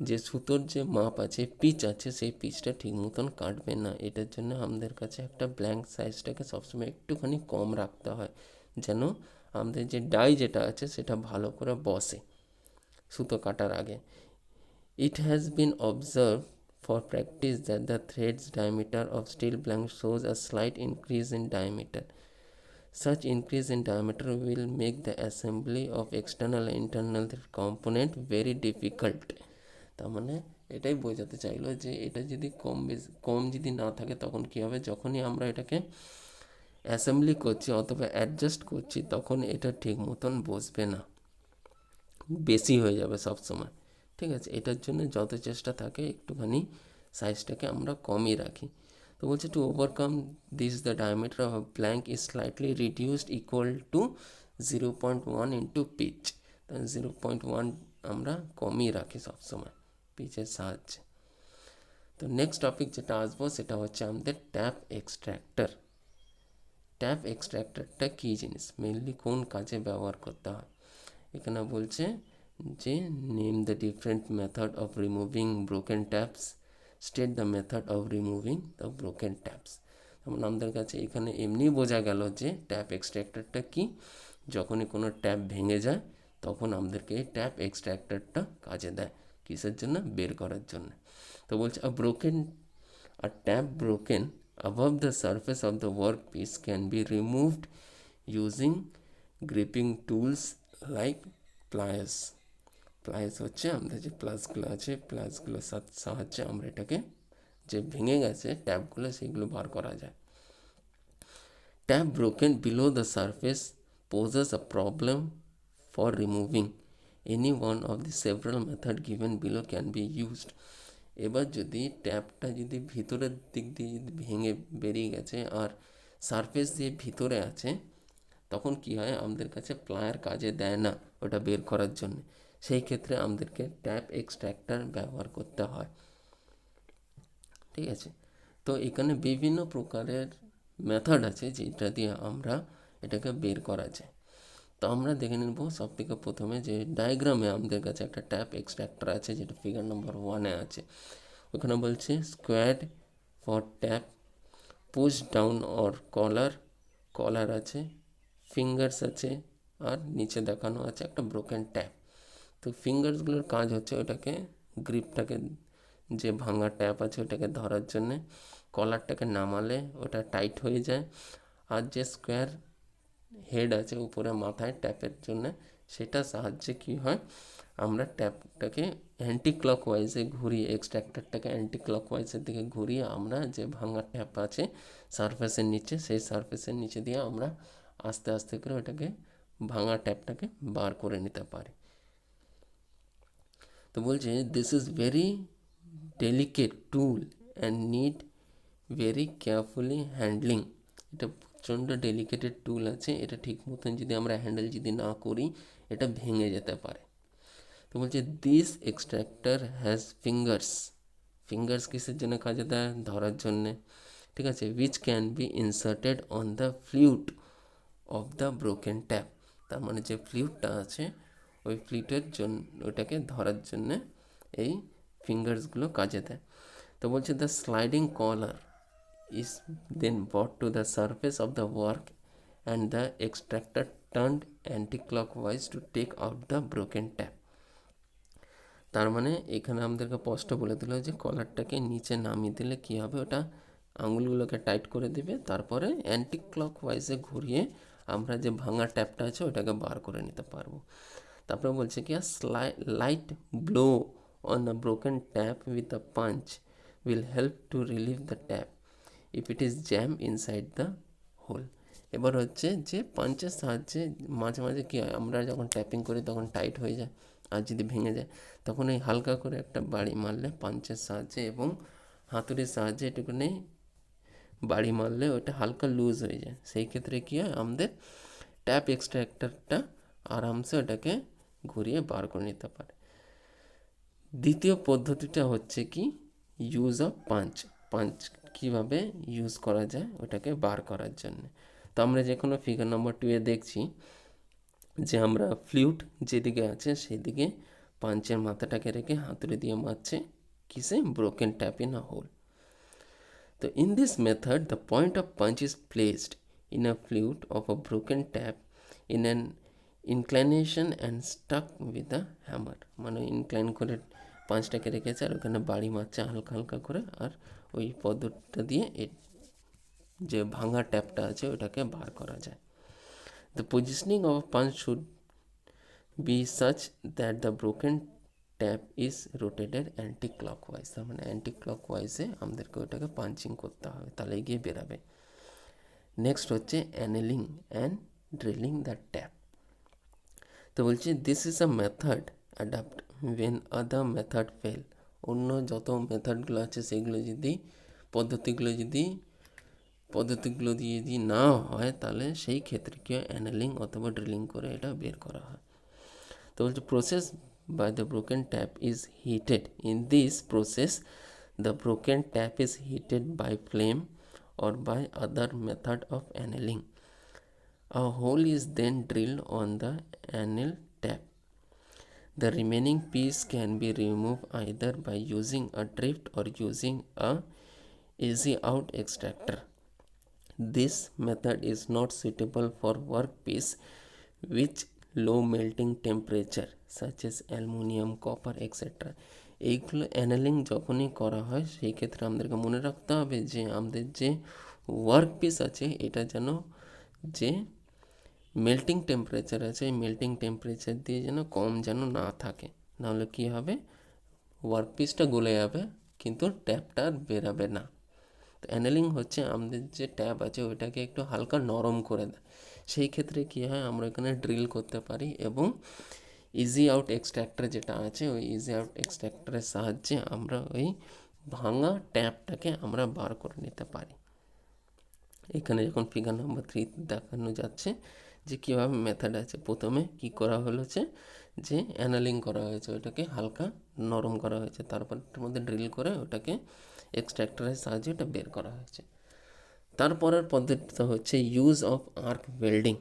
যে সুতোর যে মাপ আছে, পিচ আছে, সেই পিচটা ঠিক মতন কাটবে না। এটার জন্য আমাদের কাছে একটা ব্ল্যাঙ্ক সাইজটাকে সবসময় একটুখানি কম রাখতে হয়, যেন আমাদের যে ডাই যেটা আছে সেটা ভালো করে বসে সুতো কাটার আগে। It has been observed for practice that the thread's diameter of steel blank shows a slight increase in diameter. Such increase in diameter will make the assembly of external and internal component very difficult. তার মানে এটাই বোঝাতে চাইলো যে এটা যদি কম যদি না থাকে তখন কী হবে, যখনই আমরা এটাকে অ্যাসেম্বলি করছি অথবা অ্যাডজাস্ট করছি তখন এটা ঠিক মতন বসবে না, বেশি হয়ে যাবে সব সময়। ঠিক আছে, এটার জন্য যত চেষ্টা থাকে একটুখানি সাইজটাকে আমরা কমই রাখি। তো বলছে to overcome this the diameter of blank is slightly reduced equal to 0.1 into pitch. তো 0.1 আমরা কমই রাখি সবসময় পিচের সাহায্যে। তো নেক্সট টপিক যেটা আসবো সেটা হচ্ছে আমাদের ট্যাপ এক্সট্র্যাক্টর। ট্যাপ এক্সট্র্যাক্টরটা কী জিনিস, মেনলি কোন কাজে ব্যবহার করতে হয়? এখানে বলছে যে name the different method of removing broken taps, state the method of removing the broken taps. যেমন আমাদের কাছে এখানে এমনি বোঝা গেল যে ট্যাপ এক্সট্র্যাক্টরটা কি, যখনই কোনো ট্যাপ ভেঙে যায় তখন আমাদেরকে এই ট্যাপ এক্সট্র্যাক্টরটা কাজে দেয়, কিসের জন্য? বের করার জন্য। তো বলছে a tap broken above the surface of the workpiece can be removed using gripping tools like pliers. Plus হচ্ছে আমাদের যে প্লাসগুলো আছে প্লাসগুলোর সাহায্যে আমরা এটাকে যে ভেঙে গেছে ট্যাপগুলো সেগুলো বার করা যায়। Tap broken below the surface poses a problem for removing. Any one of the several methods given below can be used. এবার যদি ট্যাপটা যদি ভিতরের দিক দিয়ে যদি ভেঙে বেরিয়ে গেছে আর সারফেস দিয়ে ভিতরে আছে তখন কি হয়, আমাদের কাছে প্লায়ার কাজে দেয় না ওটা বের করার জন্য। সেই ক্ষেত্রে আমাদেরকে ট্যাপ এক্সট্র্যাক্টর ব্যবহার করতে হয়। ঠিক আছে, তো এখানে বিভিন্ন প্রকারের মেথড আছে যেটা দিয়ে আমরা এটাকে বের করা যায়। তো আমরা দেখে নেব সব থেকে প্রথমে যে ডায়াগ্রামে আমাদের কাছে একটা ট্যাপ এক্সট্র্যাক্টর আছে যেটা ফিগার নম্বর 1-এ আছে। ওখানে বলছে squad for tap, push down or collar আছে, ফিঙ্গার্স আছে, আর নিচে দেখানো আছে একটা ব্রোকেন ট্যাপ। তো ফিঙ্গার্সগুলোর কাজ হচ্ছে ওটাকে গ্রিপটাকে যে ভাঙা ট্যাপ আছে ওটাকে ধরার জন্যে, কলারটাকে নামালে ওটা টাইট হয়ে যায়, আর যে স্কোয়ার হেড আছে উপরে মাথায় ট্যাপের জন্যে সেটা সাহায্যে কী হয়, আমরা ট্যাপটাকে অ্যান্টি ক্লকওয়াইজে ঘুরিয়ে এক্সট্র্যাক্টরটাকে অ্যান্টি ক্লকওয়াইজের দিকে ঘুরিয়ে আমরা যে ভাঙা ট্যাপ আছে সারফেসের নিচে সেই সারফেসের নিচে দিয়ে আমরা আস্তে আস্তে করে ওটাকে ভাঙা ট্যাপটাকে বার করে নিতে পারি। তো বলছে this is very delicate tool and need very carefully handling. এটা প্রচণ্ড ডেলিকেটেড টুল আছে, এটা ঠিক মতন যদি আমরা হ্যান্ডেল যদি না করি এটা ভেঙে যেতে পারে। তো বলছে this extractor has fingers. Fingers কিসের জন্য কাজে দেয়? ধরার জন্যে, ঠিক আছে, which can be inserted on the flute of the broken tap. তার মানে যে ফ্লুটটা আছে ওই ফ্লুটের জন্য, ওটাকে ধরার জন্যে এই ফিঙ্গার্সগুলো কাজে দেয়। তো বলছে the sliding collar is then brought to the surface of the work and the extractor turned anti-clockwise to take out the broken tap। তার মানে এখানে আমাদেরকে স্পষ্ট বলে দিল যে কলারটাকে নিচে নামিয়ে দিলে কী হবে, ওটা আঙুলগুলোকে টাইট করে দিবে, তারপরে অ্যান্টি ক্লকওয়াইজে ঘুরিয়ে আমরা যে ভাঙা ট্যাপটা আছে ওটাকে বার করে নিতে পারবো। তারপরে বলছে কি light blow on the broken tap with a punch will help to relieve the tap if it is jam inside the hole. এবার হচ্ছে যে পাঞ্চের সাহায্যে মাঝে মাঝে কী হয়, আমরা যখন ট্যাপিং করি তখন টাইট হয়ে যায়, আর যদি ভেঙে যায় তখন এই হালকা করে একটা বাড়ি মারলে পাঞ্চের সাহায্যে এবং হাতুড়ির সাহায্যে এটুকুনি বাড়ি মারলে ওটা হালকা লুজ হয়ে যায়। সেই ক্ষেত্রে কী হয়, আমাদের ট্যাপ এক্সট্র্যাক্টরটা আরামসে ওটাকে ঘুরিয়ে বার করে নিতে পারে। দ্বিতীয় পদ্ধতিটা হচ্ছে কি ইউজ অফ পাঞ্চ। পাঞ্চ কীভাবে ইউজ করা যায় ওটাকে বার করার জন্য। তো আমরা যে কোনো ফিগার নম্বর 2 দেখছি যে আমরা ফ্লুট যেদিকে আছে সেদিকে পাঞ্চের মাথাটাকে রেখে হাতুড়ি দিয়ে মারছে কিসে, broken tap in a hole. তো in this method the point of punch is placed in a flute of a broken tap in an inclination and stuck with a hammer. মানে ইনক্লাইন করে পাঁচটাকে রেখেছে আর ওখানে বাড়ি মারছে হালকা হালকা করে, আর ওই পদ্ধতিটা দিয়ে যে ভাঙা ট্যাপটা আছে ওটাকে বার করা যায়। The positioning of punch should be such that the broken tap is rotated anti clockwise. তার মানে অ্যান্টি ক্লকওয়াইজে আমাদেরকে ওটাকে পাঞ্চিং করতে হবে, তাহলে গিয়ে বেরাবে। নেক্সট হচ্ছে annealing and drilling the tap. তো বলছি this is a method adapt when other method fail. অন্য যত মেথডগুলো আছে সেগুলো যদি পদ্ধতিগুলো দিয়ে যদি না হয় তাহলে সেই ক্ষেত্রে কি অ্যানেলিং অথবা ড্রিলিং করে এটা বের করা হয়। তো বলছে process by the broken tap is heated. In this process the broken tap is heated by flame or by other method of annealing. A hole is then drilled on the anneal tap. The remaining piece can be removed either by using a drift or using a easy out extractor. This method is not suitable for workpiece which low melting temperature such as aluminium, copper, etc. এইগুলো অ্যানেলিং যখনই করা হয় সেই ক্ষেত্রে আমাদেরকে মনে রাখতে হবে যে আমাদের যে ওয়ার্কপিস আছে এটা যেন যে মেল্টিং টেম্পারেচার আছে এই মেল্টিং টেম্পারেচার দিয়ে যেন কম যেন না থাকে, নাহলে কী হবে ওয়ার্কপিসটা গলে যাবে কিন্তু ট্যাপটা আর বেরাবে না। তো অ্যানেলিং হচ্ছে আমাদের যে ট্যাপ আছে ওইটাকে একটু হালকা নরম করে দেয়। সেই ক্ষেত্রে কী হয়, আমরা এখানে ড্রিল করতে পারি এবং ইজি আউট এক্সট্র্যাক্টর যেটা আছে ওই ইজি আউট এক্সট্র্যাক্টরের সাহায্যে আমরা ওই ভাঙা ট্যাপটাকে আমরা বার করে নিতে পারি। এখানে যখন ফিগার নাম্বার 3 দেখানো যাচ্ছে যে কীভাবে মেথড আছে, প্রথমে কি করা হয়েছে যে অ্যানালিং করা হয়েছে, ওটাকে হালকা নরম করা হয়েছে, তারপর এটার মধ্যে ড্রিল করে ওটাকে এক্সট্র্যাক্টরের সাহায্যে এটা বের করা হয়েছে। তারপরের পদ্ধতিটা হচ্ছে use of arc welding.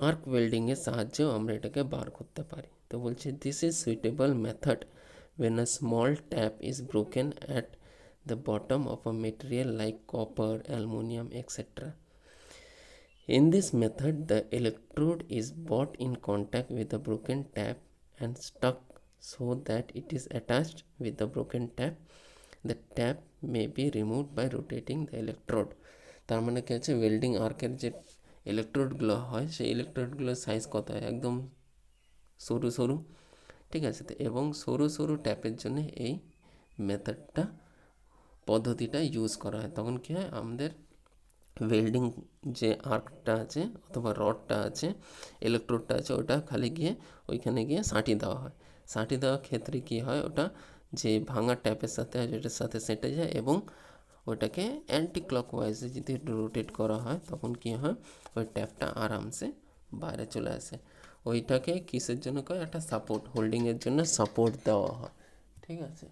Arc ওয়েল্ডিংয়ের সাহায্যেও আমরা এটাকে বার করতে পারি। তো বলছে this is suitable method when a small tap is broken at the bottom of a material like copper, aluminum, etc. In this method, the electrode is brought in contact with the broken tap and stuck so that it is attached with the broken tap. The tap may be removed by rotating the electrode. তার মানে কি আছে, welding আর্কের যে ইলেকট্রোডগুলো হয় সেই ইলেকট্রোডগুলোর size কত হয়, একদম সরু সরু, ঠিক আছে। তো এবং সরু সরু ট্যাপের জন্য এই মেথডটা পদ্ধতিটা ইউজ করা হয়। তখন কী হয়, আমাদের ওয়েল্ডিং যে আর্কটা আছে অথবা রডটা আছে ইলেকট্রোডটা আছে ওটা খালি গিয়ে ওইখানে গিয়ে সাঁটি দেওয়া হয়। সাঁটি দেওয়ার ক্ষেত্রে কী হয়, ওটা যে ভাঙা ট্যাপের সাথে হয় ওটার সাথে সেটে যায় এবং ওটাকে অ্যান্টি ক্লকওয়াইজে যদি রোটেট করা হয় তখন কী হয়, ওই ট্যাপটা আরামসে বাইরে চলে আসে। ওইটাকে কিসের জন্য কয়, একটা সাপোর্ট, হোল্ডিংয়ের জন্য সাপোর্ট দেওয়া হয়। ঠিক আছে,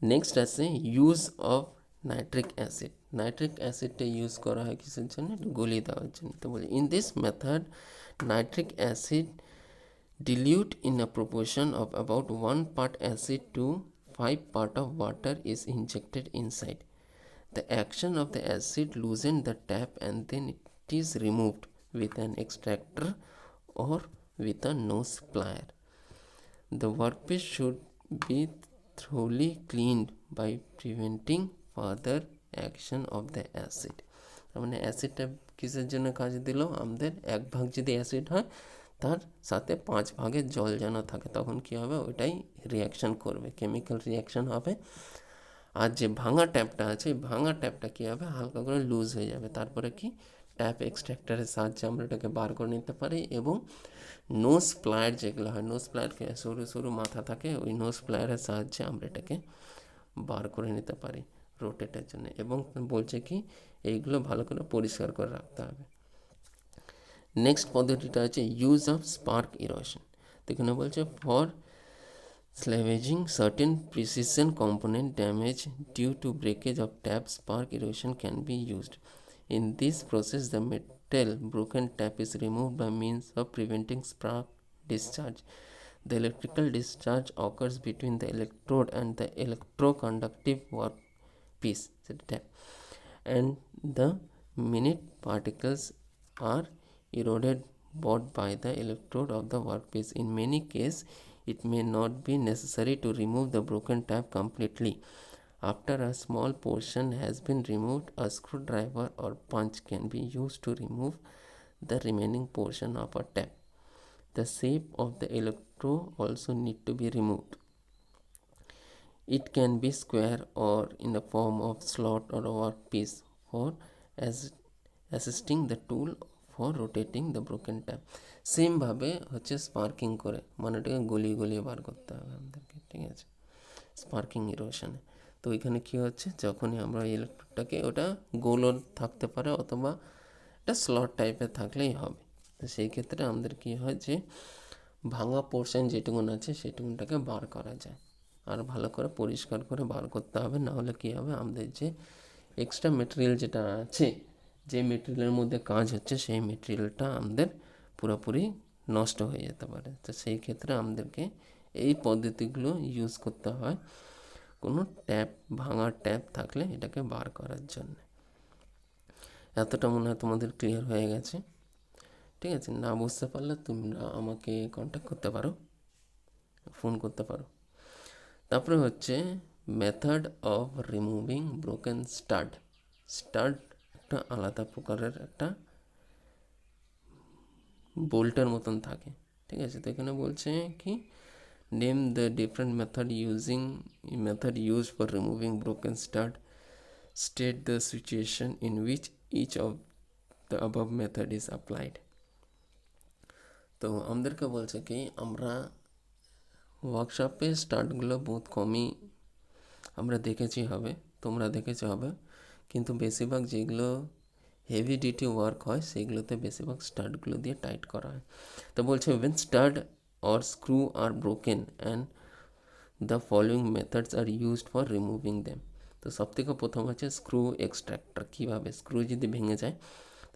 নেক্সট আছে use of nitric acid. Nitric অ্যাসিডটা ইউজ করা হয় কিসের জন্য, একটু গলিয়ে দেওয়ার জন্য। তো বলি in this method nitric acid dilute in a proportion of about 1 part acid to 5 part of water is injected inside. The action of the acid loosens the tap and then it is removed with an extractor or with a nose plier. The workpiece should be thoroughly cleaned by preventing further action of the acid. মানে অ্যাসিডটা কিসের জন্য কাজ দিল, আমাদের 1 ভাগ যদি acid হয় তার সাথে 5 ভাগের জল যেন থাকে, তখন কি হবে, ওইটাই রিয়াকশান করবে, কেমিক্যাল রিয়াকশান হবে। আর যে ভাঙা ট্যাপটা আছে, ভাঙা ট্যাপটা কী হবে, হালকা করে লুজ হয়ে যাবে। তারপরে কি, ট্যাপ এক্সট্র্যাক্টারের সাহায্যে আমরা এটাকে বার করে নিতে পারি। এবং নোজ প্লায়ার যেগুলো হয়, নোজ প্লায়ারকে সরু সরু মাথা থাকে, ওই নোজ প্লায়ারের সাহায্যে আমরা এটাকে বার করে নিতে পারি রোটেটের জন্য। এবং বলছে কি এইগুলো ভালো করে পরিষ্কার করে রাখতে হবে। নেক্সট পদ্ধতিটা আছে ইউজ অফ স্পার্ক ইরোশন। তো এখানে বলছে for salvaging certain precision component damage due to breakage of tap, spark erosion can be used. In this process, the metal broken tap is removed by means of preventing spark discharge. The electrical discharge occurs between the electrode and the electroconductive workpiece, the tap, and the minute particles are eroded brought by the electrode of the workpiece. In many cases, it may not be necessary to remove the broken tap completely. After a small portion has been removed, a screwdriver or punch can be used to remove the remaining portion of a tap. The shape of the electrode also need to be removed. It can be square or in the form of slot or a workpiece for assisting the tool for rotating the broken tap. Same ভাবে হচ্ছে sparking করে, মানে এটাকে গলিয়ে গলিয়ে বার করতে হবে আমাদেরকে। ঠিক আছে, স্পার্কিং ইরোশনে। তো এখানে কী হচ্ছে, যখনই আমরা ইলেকট্রোডটাকে, ওটা গোলও থাকতে পারে অথবা একটা স্লট টাইপের থাকলেই হবে। তো সেই ক্ষেত্রে আমাদের কী হয় যে ভাঙা পোর্শন যেটুকুন আছে সেটুকুনটাকে বার করা যায়, আর ভালো করে পরিষ্কার করে বার করতে হবে। নাহলে কী হবে, আমাদের যে এক্সট্রা মেটেরিয়াল যেটা আছে, যে মেটেরিয়ালের মধ্যে কাজ হচ্ছে, সেই মেটেরিয়ালটা আমাদের পুরোপুরি নষ্ট হয়ে যেতে পারে। তো সেই ক্ষেত্রে আমাদেরকে এই পদ্ধতিগুলো ইউজ করতে হয় কোনো ট্যাপ, ভাঙা ট্যাপ থাকলে এটাকে বার করার জন্য। এতটা মনে হয় তোমাদের ক্লিয়ার হয়ে গেছে। ঠিক আছে, না বুঝতে পারলে তোমরা আমাকে কন্ট্যাক্ট করতে পারো, ফোন করতে পারো। তারপরে হচ্ছে method of removing broken stud. Stud একটা আলাদা প্রকারের একটা বোল্টের মতন থাকে। ঠিক আছে, তো এখানে বলছে কি, name the different method use for removing broken stud, state the situation in which each of the above method is applied. তো আমাদেরকে বলছে কি, আমরা ওয়ার্কশপে স্টাডগুলো বহুত কমই আমরা দেখেছি হবে, তোমরা দেখেছো হবে, কিন্তু বেশিরভাগ যেগুলো হেভি ডিউটি ওয়ার্ক হয় সেগুলোতে বেশিরভাগ স্টাডগুলো দিয়ে টাইট করা হয়। তো বলছে when stud or screw are broken and the following methods are used for removing them. তো সবথেকে প্রথম হচ্ছে স্ক্রু এক্সট্র্যাক্টর। কীভাবে স্ক্রু যদি ভেঙে যায়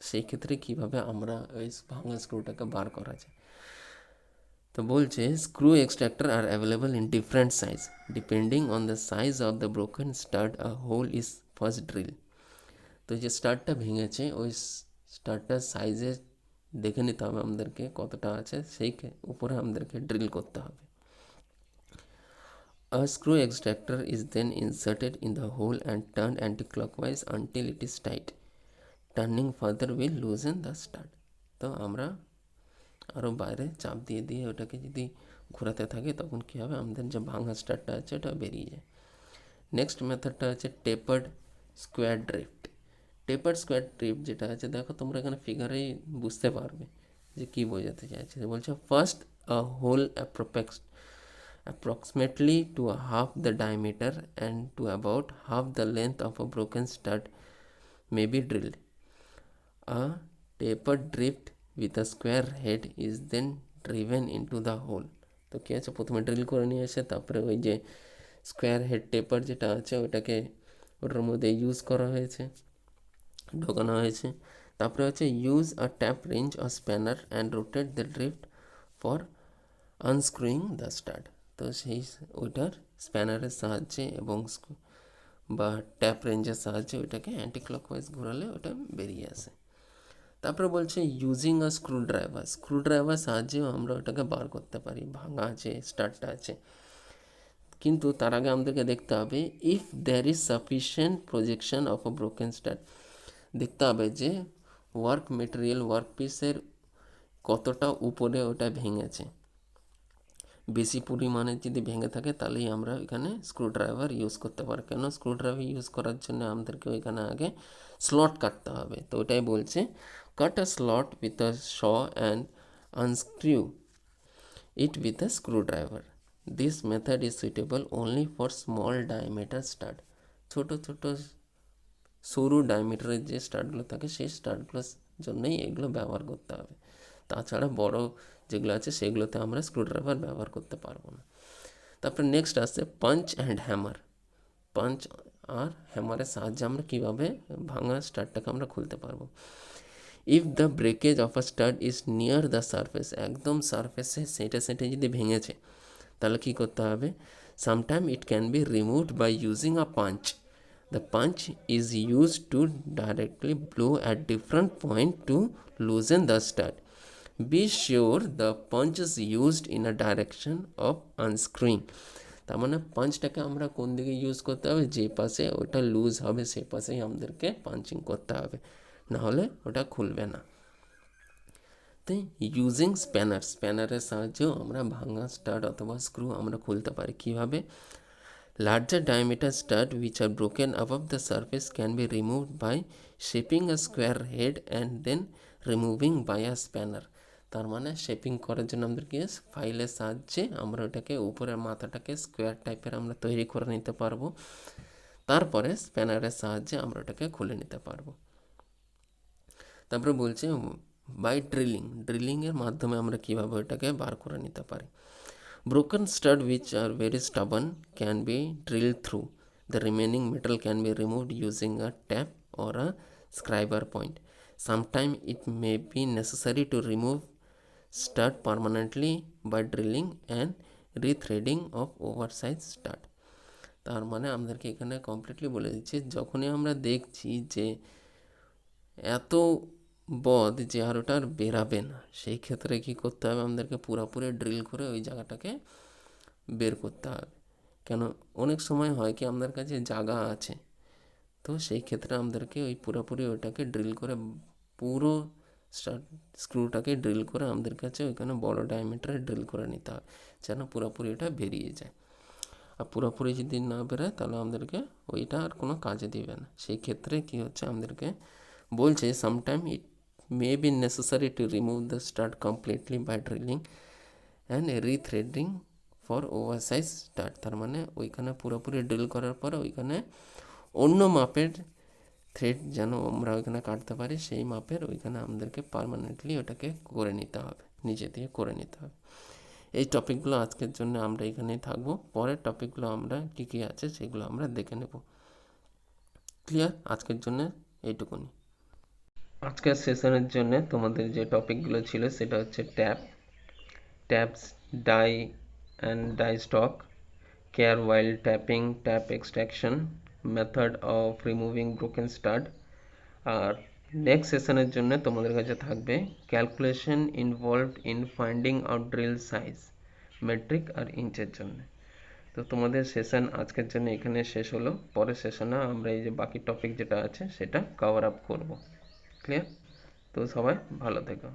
সেই ক্ষেত্রে কীভাবে আমরা ওই ভাঙা স্ক্রুটাকে বার করা যায়। তো বলছে screw extractor are available in different size depending on the size of the broken stud a hole is first drill. তো যে স্টাডটা ভেঙেছে ওই স্টাডটার সাইজে দেখে নিতে হবে আমাদেরকে কতটা আছে, সেই উপরে আমাদেরকে ড্রিল করতে হবে। A screw extractor is then inserted in the hole and turned anti-clockwise until it is tight. Turning further will loosen the stud. তো আমরা আরও বাইরে চাপ দিয়ে দিয়ে ওটাকে যদি ঘোরাতে থাকি তখন কী হবে, আমাদের যে ভাঙা স্টাডটা আছে ওটা বেরিয়ে যায়। নেক্সট মেথডটা আছে tapered square drift. Tapered square drift যেটা আছে, দেখো তোমরা এখানে ফিগারেই বুঝতে পারবে যে কী বোঝাতে চাইছে। বলছে first a hole approximately to half the diameter and to about half the length of a broken stud may be drilled. A tapered drift with a square head is then driven into the hole. তো কী আছে, প্রথমে drill করে নিয়ে এসে তারপরে ওই যে square head টেপার যেটা আছে ওটাকে ওটার মধ্যে ইউজ করা হয়েছে, ঢোকানো হয়েছে। তারপরে হচ্ছে use a tap wrench or spanner and rotate the drift for unscrewing the stud. তো সেই ওইটার স্প্যানারের সাহায্যে এবং বা ট্যাপ রেঞ্জের সাহায্যে ওইটাকে অ্যান্টি ক্লকওয়াইজ ঘোরালে ওটা বেরিয়ে আসে। তারপরে বলছে ইউজিং আ স্ক্রুড্রাইভার সাহায্যেও আমরা ওটাকে বার করতে পারি, ভাঙা আছে স্টাডটা আছে। কিন্তু তার আগে আমাদেরকে দেখতে হবে if there is sufficient projection of a broken stud. দেখতে হবে যে ওয়ার্ক মেটেরিয়াল ওয়ার্কপিসের কতটা উপরে ওটা ভেঙেছে। বেশি পরিমাণে যদি ভেঙে থাকে তাহলেই আমরা এখানে স্ক্রুড্রাইভার ইউজ করতে পারি। কেন স্ক্রুড্রাইভার ইউজ করার জন্য আমাদেরকে ওইখানে আগে স্লট কাটতে হবে। তো ওটাই বলছে cut a slot with a saw and unscrew it with a screwdriver. This method is suitable only for small diameter stud. ছোটো ছোটো সরু ডায়ামিটারের যে স্টাডগুলো থাকে সেই স্টাডগুলোর জন্যই এগুলো ব্যবহার করতে হবে। তাছাড়া বড় যেগুলো আছে সেগুলোতে আমরা স্ক্রুড্রাইভার ব্যবহার করতে পারবো না। তারপরে নেক্সট আসছে পাঞ্চ অ্যান্ড হ্যামার। পাঞ্চ আর হ্যামারের সাহায্যে আমরা কীভাবে ভাঙা স্টাডটাকে আমরা খুলতে পারবো। If the breakage of a stud is near the surface, একদম সারফেসে সেটা যদি ভেঙেছে তাহলে কী করতে হবে, sometime it can be removed by using a punch. The punch is used to directly blow at different point to loosen the stud. Be sure the punch is used in a direction of unscrewing. তার মানে পাঞ্চটাকে আমরা কোন দিকে use করতে হবে, যে পাশে ওটা লুজ হবে সে পাশেই আমাদেরকে পাঞ্চিং করতে হবে, নাহলে ওটা খুলবে না। তো ইউজিং স্প্যানারের সাহায্যেও আমরা ভাঙা স্টাড অথবা স্ক্রু আমরা খুলতে পারি। কীভাবে? Larger diameter stud which are broken above the surface can be removed by shaping a square head and then removing by a spanner. তার মানে শেপিং করার জন্য আমাদেরকে ফাইলের সাহায্যে আমরা ওটাকে উপরের মাথাটাকে স্কোয়ার টাইপের আমরা তৈরি করে নিতে পারবো, তারপরে স্প্যানারের সাহায্যে আমরা ওটাকে খুলে নিতে পারবো। তারপরে বলছে বাই ড্রিলিংয়ের মাধ্যমে আমরা কীভাবে ওটাকে বার করে নিতে পারি। Broken stud which are very stubborn can be drilled through. The remaining metal can be removed using a tap or a scriber point. Sometimes it may be necessary to remove stud permanently by drilling and rethreading of oversized stud. তার মানে আমাদেরকে এখানে completely বলে দিচ্ছে যখনই আমরা দেখছি যে এত বদ যে আর ওটা আর বেরাবে না, সেই ক্ষেত্রে কী করতে হবে, আমাদেরকে পুরোপুরি ড্রিল করে ওই জায়গাটাকে বের করতে হবে। কেন অনেক সময় হয় কি আমাদের কাছে জায়গা আছে, তো সেই ক্ষেত্রে আমাদেরকে ওই পুরোপুরি ওইটাকে ড্রিল করে পুরো স্ক্রুটাকে ড্রিল করে আমাদের কাছে ওইখানে বড় ডায়ামিটারে ড্রিল করে নিতে হবে যেন পুরোপুরি ওটা বেরিয়ে যায়। আর পুরোপুরি যদি না বেরোয় তাহলে আমাদেরকে ওইটা আর কোনো কাজে দিবে না। সেই ক্ষেত্রে কী হচ্ছে, আমাদেরকে বলছে sometime it may be necessary to remove the stud completely by drilling and rethreading for oversized stud. তার মানে ওইখানে পুরোপুরি ড্রিল করার পরে ওইখানে অন্য মাপের থ্রেড যেন আমরা ওইখানে কাটতে পারি, সেই মাপের ওইখানে আমাদেরকে পার্মানেন্টলি ওটাকে করে নিতে হবে, নিজে দিয়ে করে নিতে হবে। এই টপিকগুলো আজকের জন্য আমরা এখানেই থাকবো, পরের টপিকগুলো আমরা কী কী আছে সেগুলো আমরা দেখে নেব। ক্লিয়ার? আজকের জন্য এইটুকুনি। আজকের সেশনের জন্য তোমাদের যে টপিকগুলো ছিল সেটা হচ্ছে taps, die and die stock, care while tapping, tap extraction, method of removing broken stud. আর নেক্সট সেশনের জন্য তোমাদের কাছে থাকবে calculation involved in finding out drill size, metric আর ইঞ্চের জন্য। তো তোমাদের সেশন আজকের জন্য এখানে শেষ হলো। পরের সেশনে আমরা এই যে বাকি টপিক যেটা আছে সেটা কভার আপ করবো। ক্লিয়ার? তো সবাই ভালো থেকো।